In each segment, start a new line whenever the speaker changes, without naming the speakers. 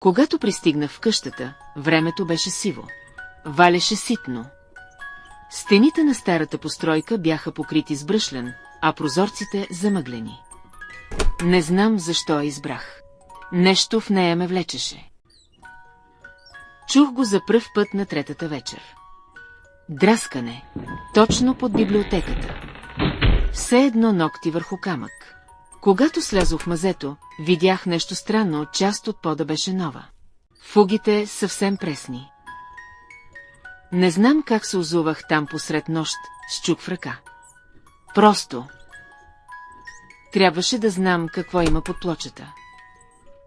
Когато пристигнах в къщата, времето беше сиво. Валеше ситно. Стените на старата постройка бяха покрити с бръшлен, а прозорците замъглени. Не знам защо я избрах. Нещо в нея ме влечеше. Чух го за пръв път на третата вечер. Драскане, точно под библиотеката. Все едно ногти върху камък. Когато слязох в мазето, видях нещо странно, част от пода беше нова. Фугите съвсем пресни. Не знам как се озувах там посред нощ, с чук в ръка. Просто. Трябваше да знам какво има под плочата.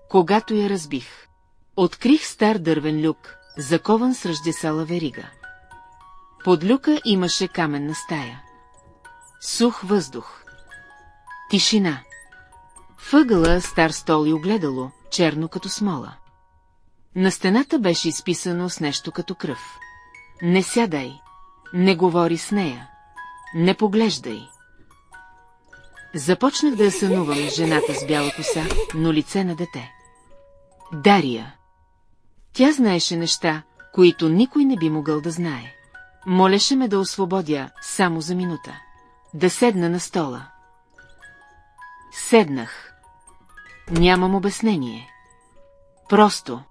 Когато я разбих, открих стар дървен люк, закован с ръждесала верига. Под люка имаше каменна стая. Сух въздух. Тишина. Въгъла стар стол и огледало, черно като смола. На стената беше изписано с нещо като кръв. Не сядай. Не говори с нея. Не поглеждай. Започнах да я сънувам жената с бяла коса, но лице на дете. Дария. Тя знаеше неща, които никой не би могъл да знае. Молеше ме да освободя само за минута. Да седна на стола. Седнах. Нямам обяснение. Просто.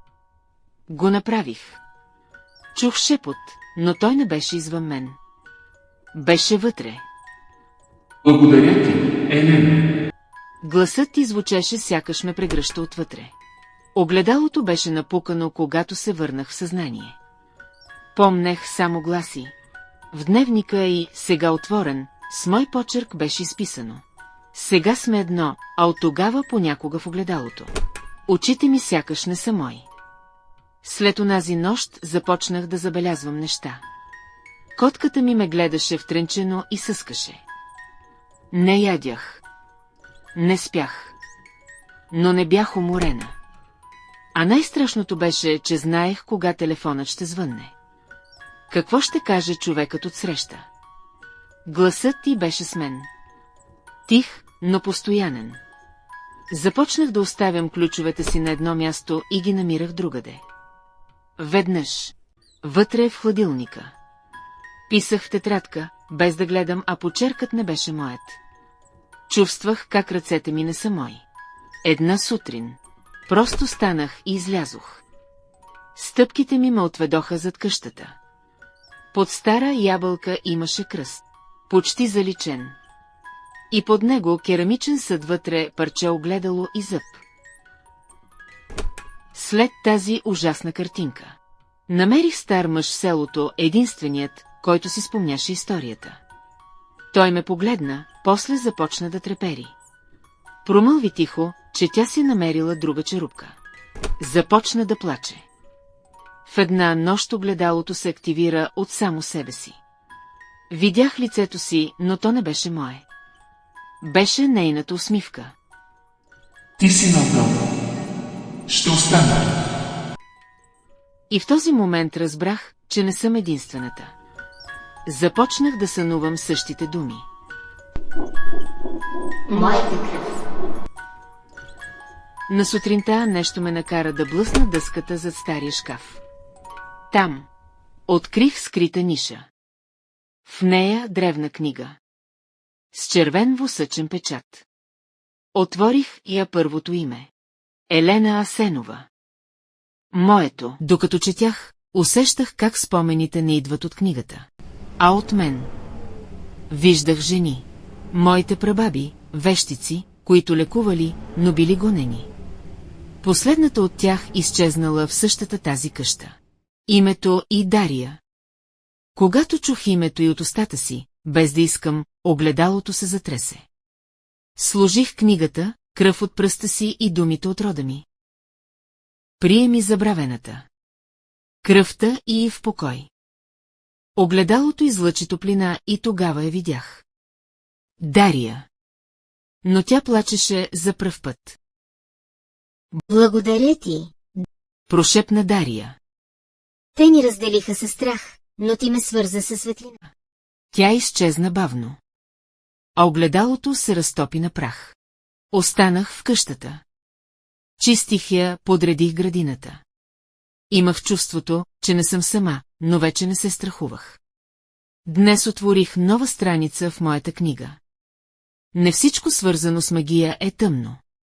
Го направих. Чух шепот, но той не беше извън мен. Беше вътре.
Благодаря ти, Елена.
Гласът ти звучеше, сякаш ме прегръща отвътре. Огледалото беше напукано, когато се върнах в съзнание. Помнех само гласи. В дневника и сега отворен, с мой почерк беше изписано. Сега сме едно, а от тогава понякога в огледалото. Очите ми сякаш не са мои. След онази нощ започнах да забелязвам неща. Котката ми ме гледаше втренчено и съскаше. Не ядях. Не спях. Но не бях уморена. А най-страшното беше, че знаех кога телефонът ще звънне. Какво ще каже човекът отсреща? Гласът ти беше с мен. Тих, но постоянен. Започнах да оставям ключовете си на едно място и ги намирах другаде. Веднъж. Вътре в хладилника. Писах в тетрадка, без да гледам, а почеркът не беше моят. Чувствах как ръцете ми не са мои. Една сутрин. Просто станах и излязох. Стъпките ми ме отведоха зад къщата. Под стара ябълка имаше кръст. Почти заличен. И под него керамичен съд, вътре парче огледало и зъб. След тази ужасна картинка намерих стар мъж в селото, единственият, който си спомняше историята. Той ме погледна, после започна да трепери. Промълви тихо, че тя си намерила друга черупка. Започна да плаче. В една нощ огледалото се активира от само себе си. Видях лицето си, но то не беше мое. Беше нейната усмивка.
Ти си надолу. Ще остана.
И в този момент разбрах, че не съм единствената. Започнах да сънувам същите думи.
Моята кръв.
На сутринта нещо ме накара да блъсна дъската зад стария шкаф. Там открих скрита ниша. В нея древна книга. С червен восъчен печат. Отворих я първото име. Елена Асенова. Моето, докато четях, усещах как спомените не идват от книгата, а от мен. Виждах жени. Моите прабаби, вещици, които лекували, но били гонени. Последната от тях изчезнала в същата тази къща. Името и Дария. Когато чух името и от устата си, без да искам, огледалото се затресе. Сложих книгата, кръв от пръста си и думите от рода ми. Приеми забравената. Кръвта и в покой. Огледалото излъчи топлина и тогава я видях. Дария. Но тя плачеше за пръв път.
Благодаря ти.
Прошепна Дария.
Те ни разделиха със страх, но ти ме свърза със светлина.
Тя изчезна бавно. А огледалото се разтопи на прах. Останах в къщата. Чистих я, подредих градината. Имах чувството, че не съм сама, но вече не се страхувах. Днес отворих нова страница в моята книга. Не всичко свързано с магия е тъмно.